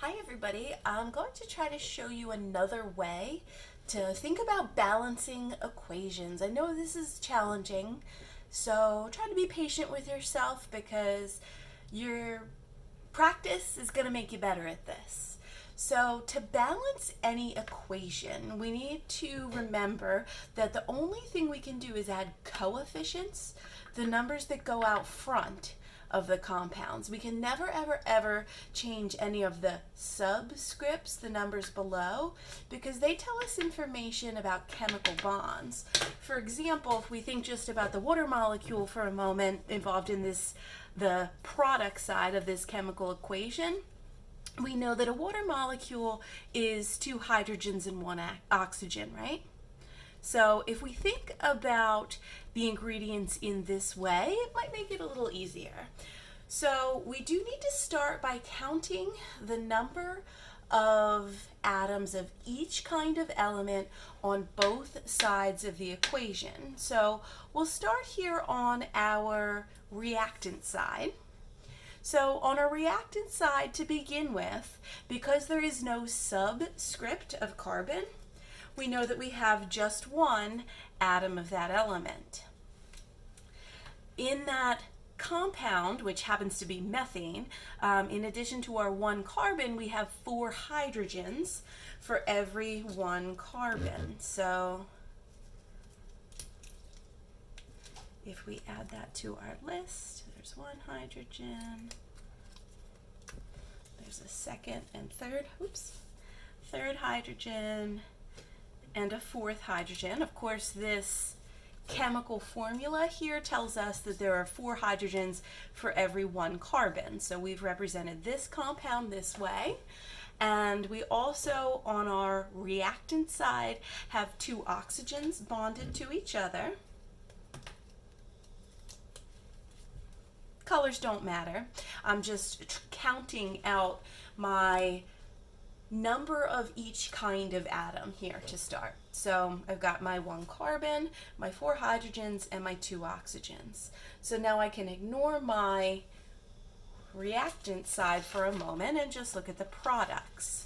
Hi everybody, I'm going to try to show you another way to think about balancing equations. I know this is challenging, so try to be patient with yourself because your practice is going to make you better at this. So to balance any equation, we need to remember that the only thing we can do is add coefficients, the numbers that go out front of the compounds. We can never ever change any of the subscripts, the numbers below, because they tell us information about chemical bonds. For example, if we think just about the water molecule for a moment involved in the product side of this chemical equation, we know that a water molecule is two hydrogens and one oxygen, right? So if we think about the ingredients in this way, it might make it a little easier. So we do need to start by counting the number of atoms of each kind of element on both sides of the equation. So we'll start here on our reactant side. So on our reactant side to begin with, because there is no subscript of carbon, we know that we have just one atom of that element. In that compound, which happens to be methane, in addition to our one carbon, we have 4 hydrogens for every one carbon. So if we add that to our list, there's 1 hydrogen, there's a second and third hydrogen, and a 4th hydrogen. Of course, this chemical formula here tells us that there are 4 hydrogens for every 1 carbon. So we've represented this compound this way. And we also, on our reactant side, have 2 oxygens bonded to each other. Colors don't matter. I'm just counting out my number of each kind of atom here to start. So I've got my 1 carbon, my 4 hydrogens, and my 2 oxygens. So now I can ignore my reactant side for a moment and just look at the products.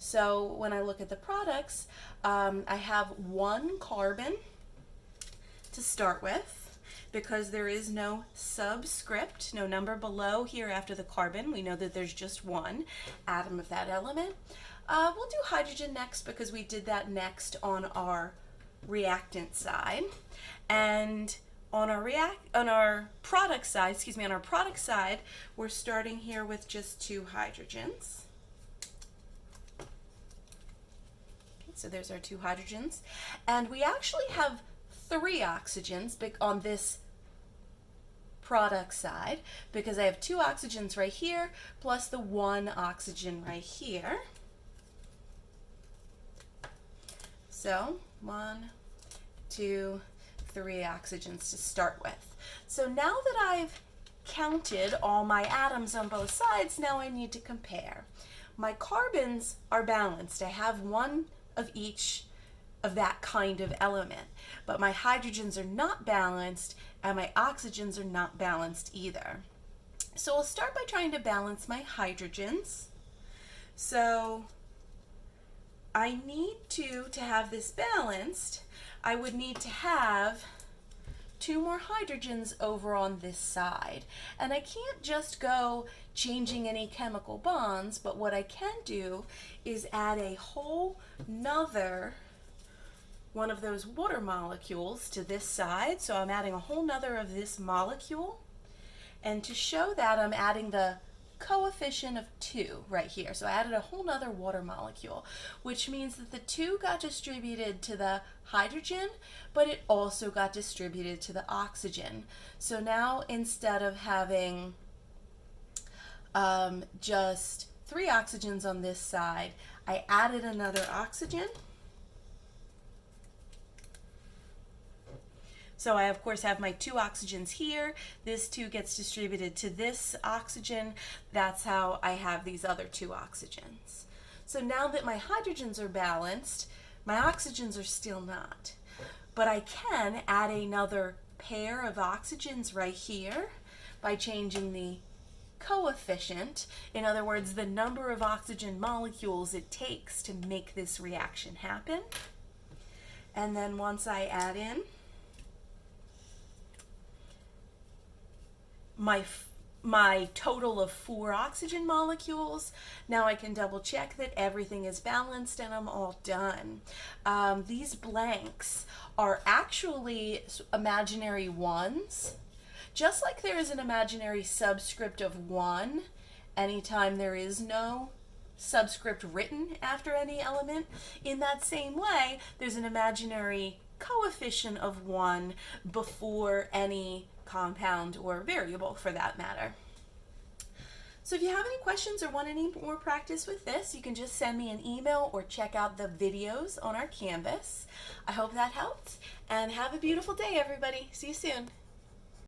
So when I look at the products, I have 1 carbon to start with. Because there is no subscript, no number below here after the carbon, we know that there's just 1 atom of that element. We'll do hydrogen next because we did that next on our reactant side. And on our product side, we're starting here with just 2 hydrogens. Okay, so there's our 2 hydrogens. And we actually have 3 oxygens on this product side because I have 2 oxygens right here plus the 1 oxygen right here. So 1, 2, 3 oxygens to start with. So now that I've counted all my atoms on both sides, now I need to compare. My carbons are balanced. I have 1 of each of that kind of element, but my hydrogens are not balanced and my oxygens are not balanced either. So I'll start by trying to balance my hydrogens. So I need to have this balanced, I would need to have 2 more hydrogens over on this side. And I can't just go changing any chemical bonds, but what I can do is add a whole nother one of those water molecules to this side. So I'm adding a whole nother of this molecule. And to show that, I'm adding the coefficient of 2 right here. So I added a whole nother water molecule, which means that the 2 got distributed to the hydrogen, but it also got distributed to the oxygen. So now instead of having just 3 oxygens on this side, I added another oxygen. So I, of course, have my 2 oxygens here. This 2 gets distributed to this oxygen. That's how I have these other 2 oxygens. So now that my hydrogens are balanced, my oxygens are still not. But I can add another pair of oxygens right here by changing the coefficient, in other words, the number of oxygen molecules it takes to make this reaction happen. And then once I add in my total of 4 oxygen molecules, now I can double check that everything is balanced and I'm all done. These blanks are actually imaginary ones. Just like there is an imaginary subscript of 1 anytime there is no subscript written after any element, in that same way, there's an imaginary coefficient of 1 before any compound or variable for that matter. So if you have any questions or want any more practice with this, you can just send me an email or check out the videos on our Canvas. I hope that helped, and have a beautiful day, everybody. See you soon.